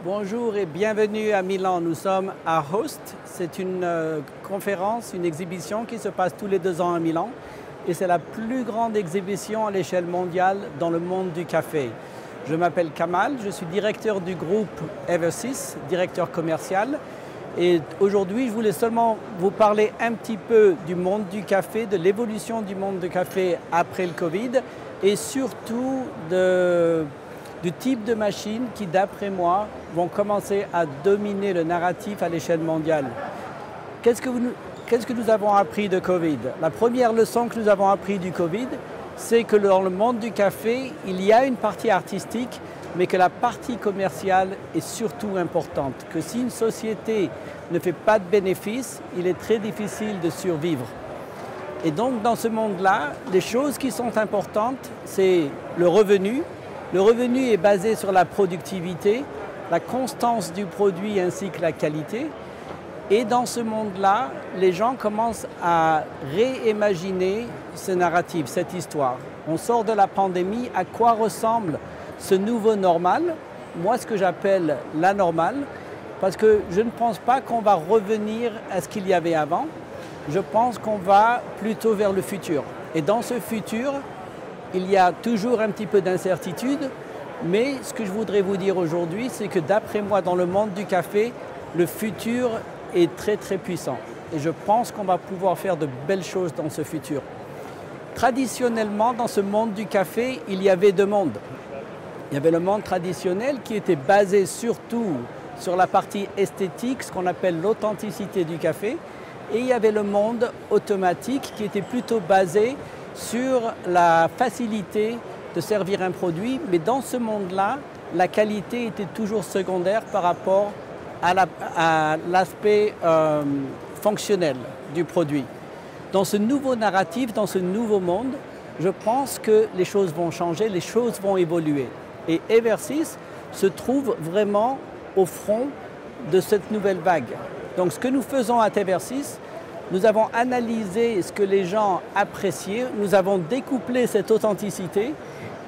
Bonjour et bienvenue à Milan. Nous sommes à Host. C'est une conférence, une exhibition qui se passe tous les 2 ans à Milan. Et c'est la plus grande exhibition à l'échelle mondiale dans le monde du café. Je m'appelle Kamal, je suis directeur du groupe Eversys, directeur commercial. Et aujourd'hui, je voulais seulement vous parler un petit peu du monde du café, de l'évolution du monde du café après le Covid et surtout du type de machines qui, d'après moi, vont commencer à dominer le narratif à l'échelle mondiale. Qu'est-ce que nous avons appris de Covid? La première leçon que nous avons appris du Covid, c'est que dans le monde du café, il y a une partie artistique, mais que la partie commerciale est surtout importante. Que si une société ne fait pas de bénéfices, il est très difficile de survivre. Et donc, dans ce monde-là, les choses qui sont importantes, c'est le revenu. Le revenu est basé sur la productivité, la constance du produit ainsi que la qualité. Et dans ce monde-là, les gens commencent à réimaginer ce narratif, cette histoire. On sort de la pandémie, à quoi ressemble ce nouveau normal? Moi, ce que j'appelle la normale, parce que je ne pense pas qu'on va revenir à ce qu'il y avait avant. Je pense qu'on va plutôt vers le futur. Et dans ce futur, il y a toujours un petit peu d'incertitude, mais ce que je voudrais vous dire aujourd'hui, c'est que d'après moi, dans le monde du café, le futur est très très puissant. Et je pense qu'on va pouvoir faire de belles choses dans ce futur. Traditionnellement, dans ce monde du café, il y avait 2 mondes. Il y avait le monde traditionnel qui était basé surtout sur la partie esthétique, ce qu'on appelle l'authenticité du café. Et il y avait le monde automatique qui était plutôt basé sur la facilité de servir un produit. Mais dans ce monde-là, la qualité était toujours secondaire par rapport à l'aspect fonctionnel du produit. Dans ce nouveau narratif, dans ce nouveau monde, je pense que les choses vont changer, les choses vont évoluer. Et Eversys se trouve vraiment au front de cette nouvelle vague. Donc ce que nous faisons à Eversys, nous avons analysé ce que les gens appréciaient, nous avons découplé cette authenticité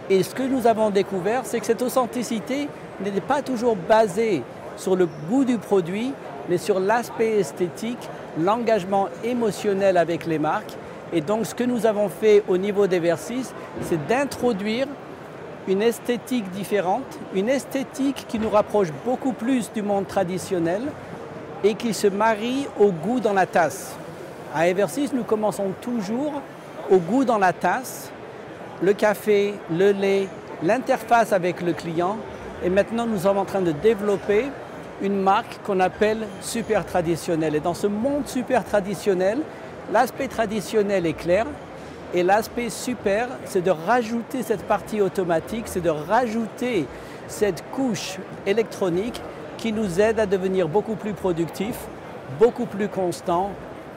et ce que nous avons découvert, c'est que cette authenticité n'était pas toujours basée sur le goût du produit, mais sur l'aspect esthétique, l'engagement émotionnel avec les marques. Et donc ce que nous avons fait au niveau d'Eversys, c'est d'introduire une esthétique différente, une esthétique qui nous rapproche beaucoup plus du monde traditionnel et qui se marie au goût dans la tasse. À Eversys, nous commençons toujours au goût dans la tasse, le café, le lait, l'interface avec le client. Et maintenant, nous sommes en train de développer une marque qu'on appelle super traditionnelle. Et dans ce monde super traditionnel, l'aspect traditionnel est clair. Et l'aspect super, c'est de rajouter cette partie automatique, c'est de rajouter cette couche électronique qui nous aide à devenir beaucoup plus productifs, beaucoup plus constants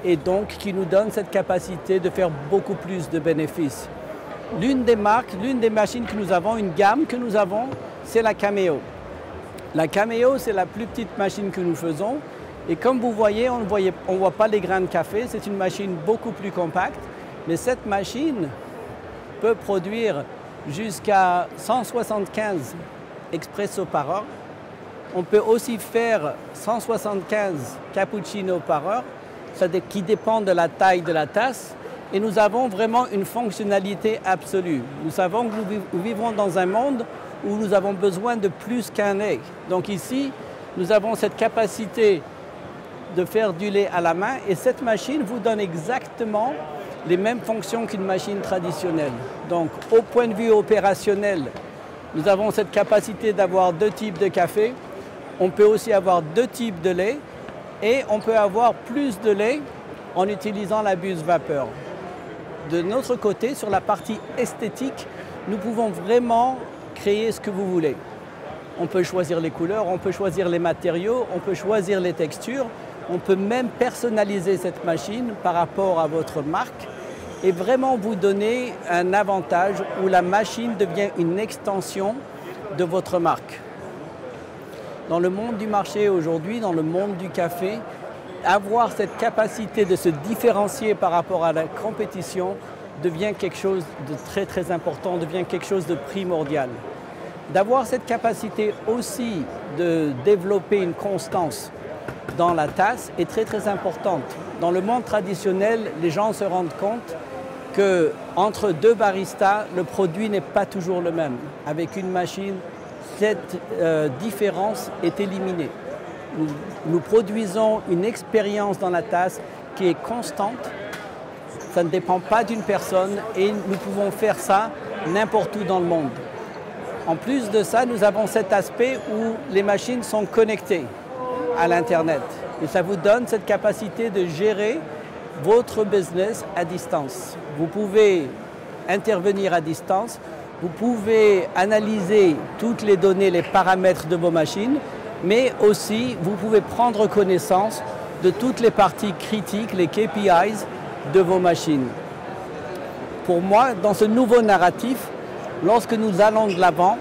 et donc qui nous donne cette capacité de faire beaucoup plus de bénéfices. L'une des marques, l'une des machines que nous avons, une gamme que nous avons, c'est la Cameo. La Cameo, c'est la plus petite machine que nous faisons. Et comme vous voyez, on ne voit pas les grains de café. C'est une machine beaucoup plus compacte. Mais cette machine peut produire jusqu'à 175 expresso par heure. On peut aussi faire 175 cappuccinos par heure, qui dépend de la taille de la tasse. Et nous avons vraiment une fonctionnalité absolue. Nous savons que nous vivons dans un monde où nous avons besoin de plus qu'un lait. Donc ici, nous avons cette capacité de faire du lait à la main et cette machine vous donne exactement les mêmes fonctions qu'une machine traditionnelle. Donc au point de vue opérationnel, nous avons cette capacité d'avoir 2 types de café. On peut aussi avoir 2 types de lait et on peut avoir plus de lait en utilisant la buse vapeur. De notre côté, sur la partie esthétique, nous pouvons vraiment créer ce que vous voulez. On peut choisir les couleurs, on peut choisir les matériaux, on peut choisir les textures, on peut même personnaliser cette machine par rapport à votre marque et vraiment vous donner un avantage où la machine devient une extension de votre marque. Dans le monde du marché aujourd'hui, dans le monde du café, avoir cette capacité de se différencier par rapport à la compétition devient quelque chose de très très important, devient quelque chose de primordial. D'avoir cette capacité aussi de développer une constance dans la tasse est très très importante. Dans le monde traditionnel, les gens se rendent compte qu'entre deux baristas, le produit n'est pas toujours le même. Avec une machine, cette différence est éliminée. Nous produisons une expérience dans la tasse qui est constante. Ça ne dépend pas d'une personne et nous pouvons faire ça n'importe où dans le monde. En plus de ça, nous avons cet aspect où les machines sont connectées à l'Internet. Et ça vous donne cette capacité de gérer votre business à distance. Vous pouvez intervenir à distance, vous pouvez analyser toutes les données, les paramètres de vos machines, mais aussi vous pouvez prendre connaissance de toutes les parties critiques, les KPIs de vos machines. Pour moi, dans ce nouveau narratif, lorsque nous allons de l'avant,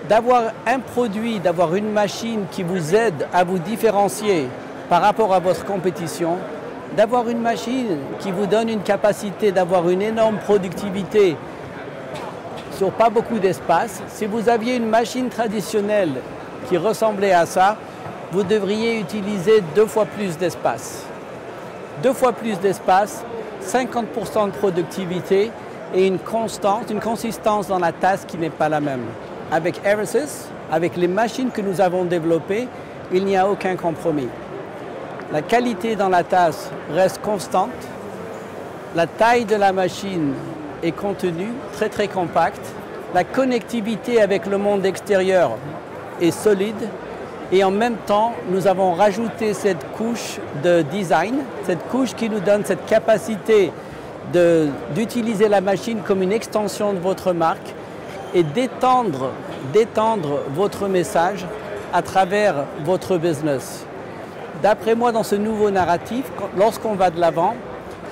d'avoir un produit, d'avoir une machine qui vous aide à vous différencier par rapport à votre compétition, d'avoir une machine qui vous donne une capacité d'avoir une énorme productivité sur pas beaucoup d'espace. Si vous aviez une machine traditionnelle qui ressemblait à ça, vous devriez utiliser 2 fois plus d'espace. 2 fois plus d'espace, 50% de productivité et une constance, une consistance dans la tasse qui n'est pas la même. Avec Eversys, avec les machines que nous avons développées, il n'y a aucun compromis. La qualité dans la tasse reste constante, la taille de la machine est contenue, très très compacte, la connectivité avec le monde extérieur est solide et en même temps, nous avons rajouté cette couche de design, cette couche qui nous donne cette capacité d'utiliser la machine comme une extension de votre marque et d'étendre votre message à travers votre business. D'après moi, dans ce nouveau narratif, lorsqu'on va de l'avant,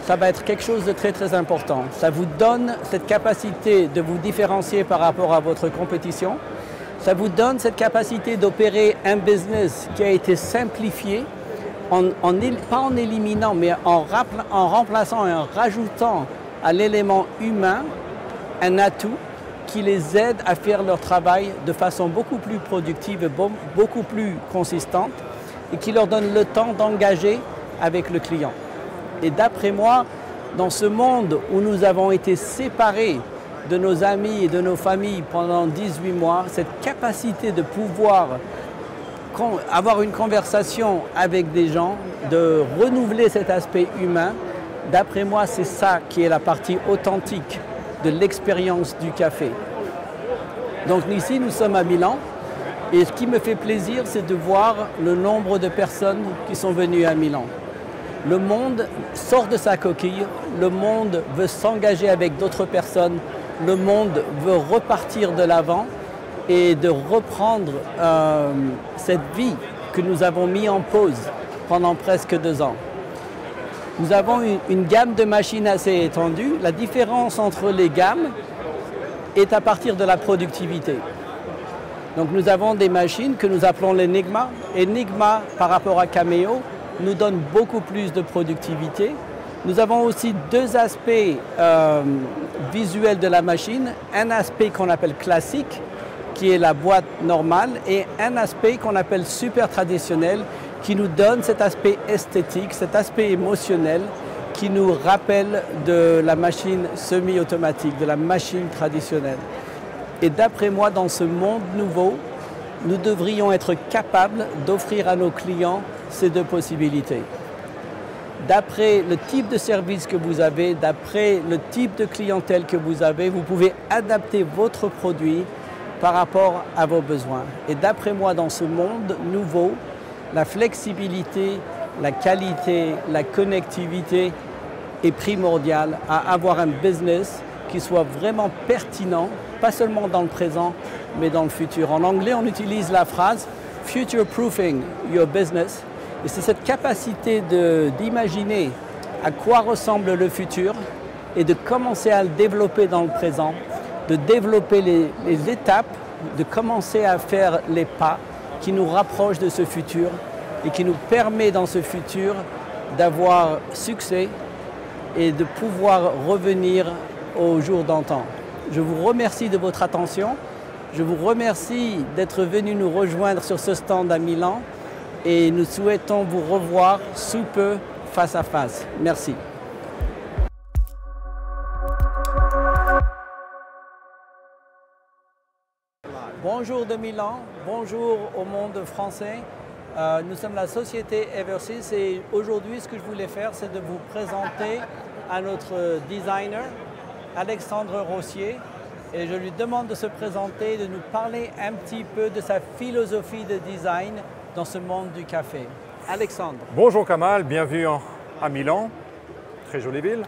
ça va être quelque chose de très très important. Ça vous donne cette capacité de vous différencier par rapport à votre compétition. Ça vous donne cette capacité d'opérer un business qui a été simplifié, pas en éliminant, mais en remplaçant et en rajoutant à l'élément humain un atout qui les aide à faire leur travail de façon beaucoup plus productive et beaucoup plus consistante et qui leur donne le temps d'engager avec le client. Et d'après moi, dans ce monde où nous avons été séparés de nos amis et de nos familles pendant 18 mois, cette capacité de pouvoir avoir une conversation avec des gens, de renouveler cet aspect humain, d'après moi, c'est ça qui est la partie authentique de l'expérience du café. Donc ici, nous sommes à Milan et ce qui me fait plaisir, c'est de voir le nombre de personnes qui sont venues à Milan. Le monde sort de sa coquille, le monde veut s'engager avec d'autres personnes, le monde veut repartir de l'avant et de reprendre cette vie que nous avons mis en pause pendant presque 2 ans. Nous avons une gamme de machines assez étendue. La différence entre les gammes est à partir de la productivité. Donc nous avons des machines que nous appelons l'Enigma. Enigma, par rapport à Cameo, nous donne beaucoup plus de productivité. Nous avons aussi 2 aspects visuels de la machine. Un aspect qu'on appelle classique, qui est la boîte normale, et un aspect qu'on appelle super traditionnel, qui nous donne cet aspect esthétique, cet aspect émotionnel, qui nous rappelle de la machine semi-automatique, de la machine traditionnelle. Et d'après moi, dans ce monde nouveau, nous devrions être capables d'offrir à nos clients ces 2 possibilités. D'après le type de service que vous avez, d'après le type de clientèle que vous avez, vous pouvez adapter votre produit par rapport à vos besoins. Et d'après moi, dans ce monde nouveau, la flexibilité, la qualité, la connectivité est primordiale à avoir un business qui soit vraiment pertinent, pas seulement dans le présent, mais dans le futur. En anglais, on utilise la phrase « future-proofing your business ». Et c'est cette capacité d'imaginer à quoi ressemble le futur et de commencer à le développer dans le présent, de développer les étapes, de commencer à faire les pas qui nous rapprochent de ce futur et qui nous permet dans ce futur d'avoir succès et de pouvoir revenir au jour d'antan. Je vous remercie de votre attention Je vous remercie d'être venu nous rejoindre sur ce stand à Milan et nous souhaitons vous revoir sous peu face à face. Merci. Bonjour de Milan, bonjour au monde français. Nous sommes la société Eversys et aujourd'hui ce que je voulais faire c'est de vous présenter à notre designer Alexandre Rossier et je lui demande de se présenter, de nous parler un petit peu de sa philosophie de design dans ce monde du café. Alexandre. Bonjour Kamal, bienvenue à Milan, très jolie ville.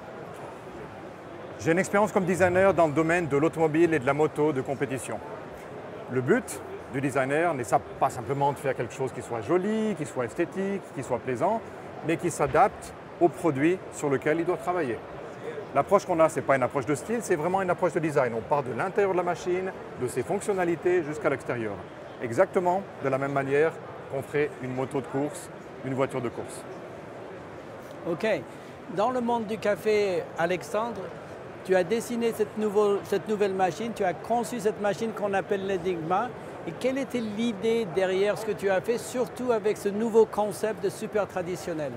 J'ai une expérience comme designer dans le domaine de l'automobile et de la moto de compétition. Le but du designer n'est pas simplement de faire quelque chose qui soit joli, qui soit esthétique, qui soit plaisant, mais qui s'adapte au produit sur lequel il doit travailler. L'approche qu'on a, ce n'est pas une approche de style, c'est vraiment une approche de design. On part de l'intérieur de la machine, de ses fonctionnalités jusqu'à l'extérieur. Exactement de la même manière qu'on ferait une moto de course, une voiture de course. Ok. Dans le monde du café, Alexandre, tu as dessiné cette nouvelle machine, tu as conçu cette machine qu'on appelle l'Enigma. Et quelle était l'idée derrière ce que tu as fait, surtout avec ce nouveau concept de super traditionnel?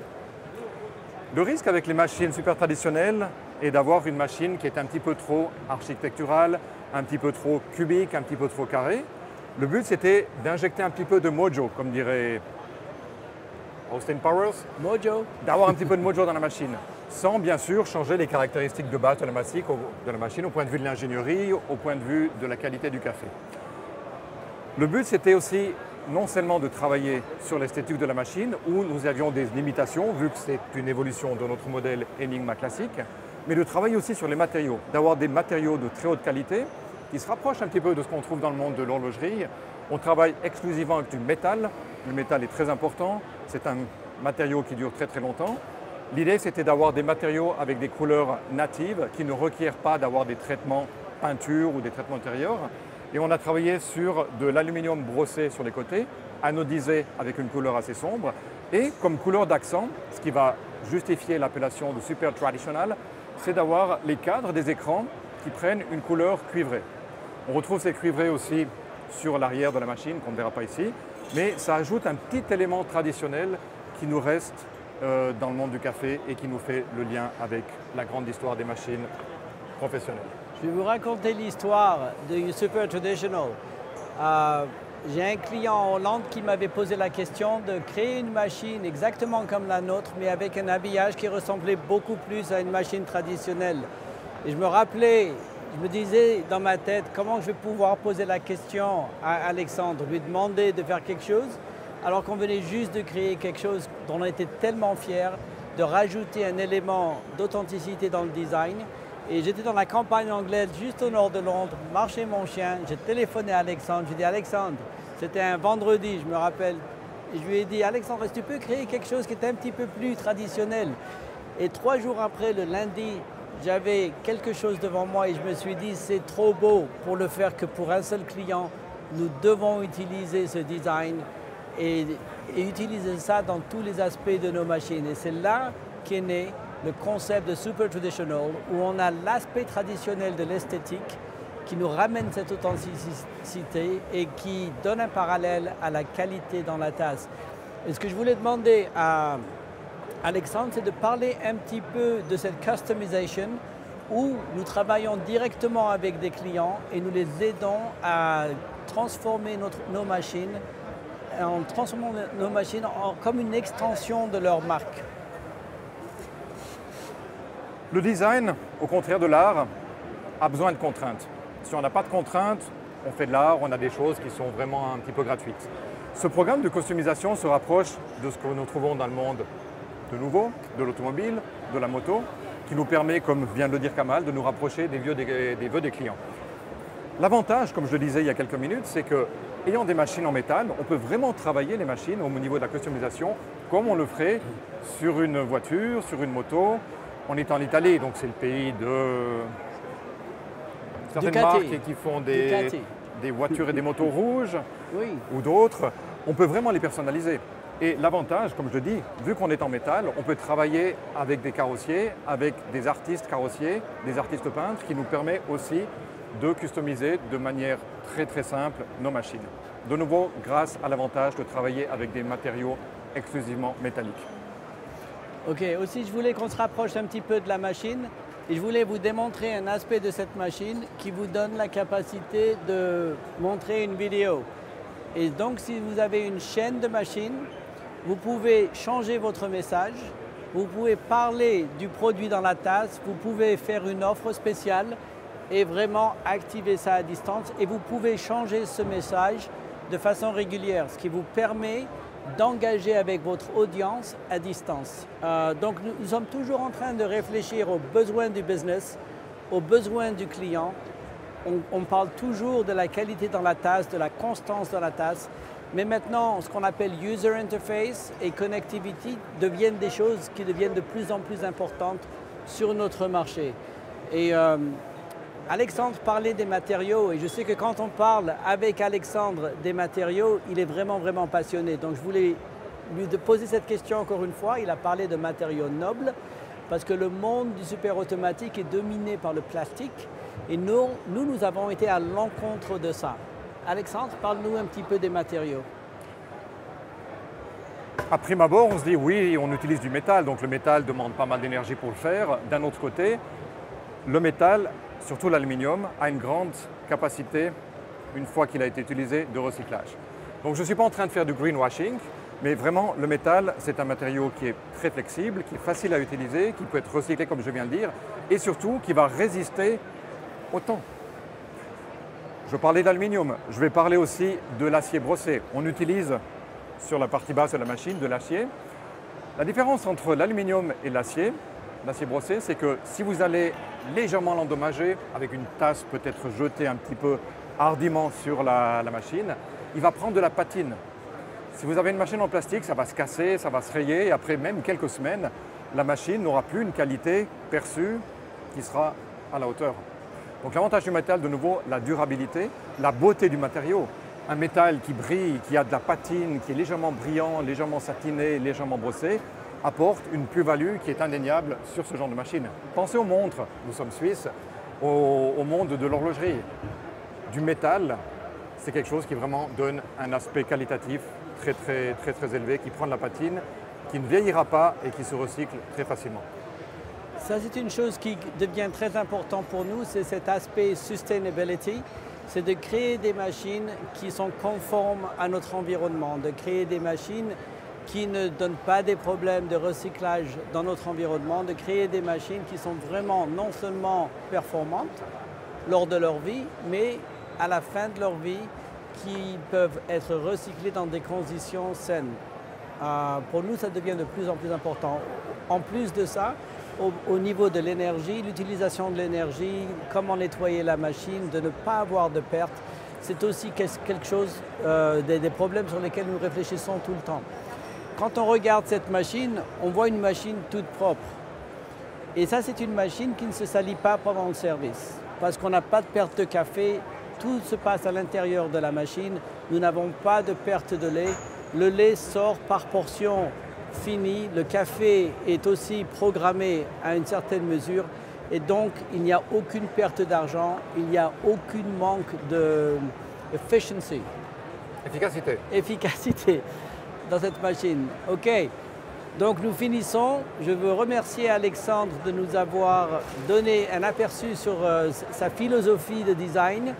Le risque avec les machines super traditionnelles est d'avoir une machine qui est un petit peu trop architecturale, un petit peu trop cubique, un petit peu trop carrée. Le but, c'était d'injecter un petit peu de mojo, comme dirait Austin Powers. Mojo. D'avoir un petit peu de mojo dans la machine, sans bien sûr changer les caractéristiques de base de la machine au point de vue de l'ingénierie, au point de vue de la qualité du café. Le but, c'était aussi non seulement de travailler sur l'esthétique de la machine, où nous avions des limitations, vu que c'est une évolution de notre modèle Enigma classique, mais de travailler aussi sur les matériaux, d'avoir des matériaux de très haute qualité, qui se rapprochent un petit peu de ce qu'on trouve dans le monde de l'horlogerie. On travaille exclusivement avec du métal. Le métal est très important. C'est un matériau qui dure très très longtemps. L'idée, c'était d'avoir des matériaux avec des couleurs natives qui ne requièrent pas d'avoir des traitements peinture ou des traitements intérieurs. Et on a travaillé sur de l'aluminium brossé sur les côtés, anodisé avec une couleur assez sombre. Et comme couleur d'accent, ce qui va justifier l'appellation de super traditional, c'est d'avoir les cadres des écrans qui prennent une couleur cuivrée. On retrouve ces cuivrés aussi sur l'arrière de la machine, qu'on ne verra pas ici, mais ça ajoute un petit élément traditionnel qui nous reste dans le monde du café et qui nous fait le lien avec la grande histoire des machines professionnelles. Je vais vous raconter l'histoire de Super Traditional. J'ai un client en Hollande qui m'avait posé la question de créer une machine exactement comme la nôtre, mais avec un habillage qui ressemblait beaucoup plus à une machine traditionnelle. Et je me rappelais, je me disais dans ma tête, comment je vais pouvoir poser la question à Alexandre, lui demander de faire quelque chose, alors qu'on venait juste de créer quelque chose dont on était tellement fiers, de rajouter un élément d'authenticité dans le design. Et j'étais dans la campagne anglaise, juste au nord de Londres, marchais mon chien, j'ai téléphoné à Alexandre, j'ai dit Alexandre, c'était un vendredi, je me rappelle, et je lui ai dit Alexandre, est-ce que tu peux créer quelque chose qui est un petit peu plus traditionnel? Et 3 jours après, le lundi, j'avais quelque chose devant moi et je me suis dit c'est trop beau pour le faire que pour un seul client, nous devons utiliser ce design et utiliser ça dans tous les aspects de nos machines. Et c'est là qu'est né le concept de Super Traditional, où on a l'aspect traditionnel de l'esthétique qui nous ramène cette authenticité et qui donne un parallèle à la qualité dans la tasse. Et ce que je voulais demander à Alexandre, c'est de parler un petit peu de cette customization où nous travaillons directement avec des clients et nous les aidons à transformer nos machines, comme une extension de leur marque. Le design, au contraire de l'art, a besoin de contraintes. Si on n'a pas de contraintes, on fait de l'art, on a des choses qui sont vraiment un petit peu gratuites. Ce programme de customisation se rapproche de ce que nous trouvons dans le monde de nouveau, de l'automobile, de la moto, qui nous permet, comme vient de le dire Kamal, de nous rapprocher des vœux des clients. L'avantage, comme je le disais il y a quelques minutes, c'est que, ayant des machines en métal, on peut vraiment travailler les machines au niveau de la customisation comme on le ferait sur une voiture, sur une moto. On est en Italie, donc c'est le pays de certaines marques qui font des voitures et des motos rouges, oui, ou d'autres. On peut vraiment les personnaliser. Et l'avantage, comme je le dis, vu qu'on est en métal, on peut travailler avec des carrossiers, avec des artistes carrossiers, des artistes peintres, qui nous permet aussi de customiser de manière très très simple nos machines. De nouveau, grâce à l'avantage de travailler avec des matériaux exclusivement métalliques. Ok, aussi je voulais qu'on se rapproche un petit peu de la machine et je voulais vous démontrer un aspect de cette machine qui vous donne la capacité de montrer une vidéo. Et donc si vous avez une chaîne de machines, vous pouvez changer votre message, vous pouvez parler du produit dans la tasse, vous pouvez faire une offre spéciale et vraiment activer ça à distance et vous pouvez changer ce message de façon régulière, ce qui vous permet d'engager avec votre audience à distance. Donc nous sommes toujours en train de réfléchir aux besoins du business, aux besoins du client. On parle toujours de la qualité dans la tasse, de la constance dans la tasse, mais maintenant ce qu'on appelle user interface et connectivity deviennent des choses qui deviennent de plus en plus importantes sur notre marché. Et Alexandre parlait des matériaux et je sais que quand on parle avec Alexandre des matériaux, il est vraiment passionné. Donc je voulais lui poser cette question encore une fois. Il a parlé de matériaux nobles parce que le monde du super automatique est dominé par le plastique et nous avons été à l'encontre de ça. Alexandre, parle-nous un petit peu des matériaux. À prime abord, on se dit oui, on utilise du métal, donc le métal demande pas mal d'énergie pour le faire. D'un autre côté, le métal, surtout l'aluminium, a une grande capacité, une fois qu'il a été utilisé, de recyclage. Donc je ne suis pas en train de faire du greenwashing, mais vraiment le métal, c'est un matériau qui est très flexible, qui est facile à utiliser, qui peut être recyclé comme je viens de dire, et surtout qui va résister au temps. Je parlais d'aluminium, je vais parler aussi de l'acier brossé. On utilise sur la partie basse de la machine de l'acier. La différence entre l'aluminium et l'acier brossé, c'est que si vous allez légèrement l'endommager, avec une tasse peut-être jetée un petit peu hardiment sur la machine, il va prendre de la patine. Si vous avez une machine en plastique, ça va se casser, ça va se rayer, et après même quelques semaines, la machine n'aura plus une qualité perçue qui sera à la hauteur. Donc l'avantage du métal, de nouveau, la durabilité, la beauté du matériau. Un métal qui brille, qui a de la patine, qui est légèrement brillant, légèrement satiné, légèrement brossé, apporte une plus-value qui est indéniable sur ce genre de machine. Pensez aux montres, nous sommes suisses, au monde de l'horlogerie. Du métal, c'est quelque chose qui vraiment donne un aspect qualitatif très élevé, qui prend de la patine, qui ne vieillira pas et qui se recycle très facilement. Ça, c'est une chose qui devient très importante pour nous, c'est cet aspect sustainability. C'est de créer des machines qui sont conformes à notre environnement, de créer des machines qui ne donnent pas des problèmes de recyclage dans notre environnement, de créer des machines qui sont vraiment non seulement performantes lors de leur vie, mais à la fin de leur vie, qui peuvent être recyclées dans des conditions saines. Pour nous, ça devient de plus en plus important. En plus de ça, au niveau de l'énergie, l'utilisation de l'énergie, comment nettoyer la machine, de ne pas avoir de pertes, c'est aussi quelque chose, des problèmes sur lesquels nous réfléchissons tout le temps. Quand on regarde cette machine, on voit une machine toute propre. Et ça, c'est une machine qui ne se salit pas pendant le service, parce qu'on n'a pas de perte de café, tout se passe à l'intérieur de la machine, nous n'avons pas de perte de lait, le lait sort par portion fini, le café est aussi programmé à une certaine mesure et donc il n'y a aucune perte d'argent, il n'y a aucun manque de efficacité dans cette machine. Ok, donc nous finissons. Je veux remercier Alexandre de nous avoir donné un aperçu sur sa philosophie de design.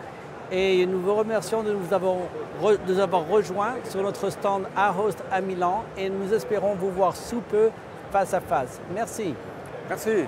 Et nous vous remercions de nous avoir rejoints sur notre stand Ahost à Milan et nous espérons vous voir sous peu face à face. Merci. Merci.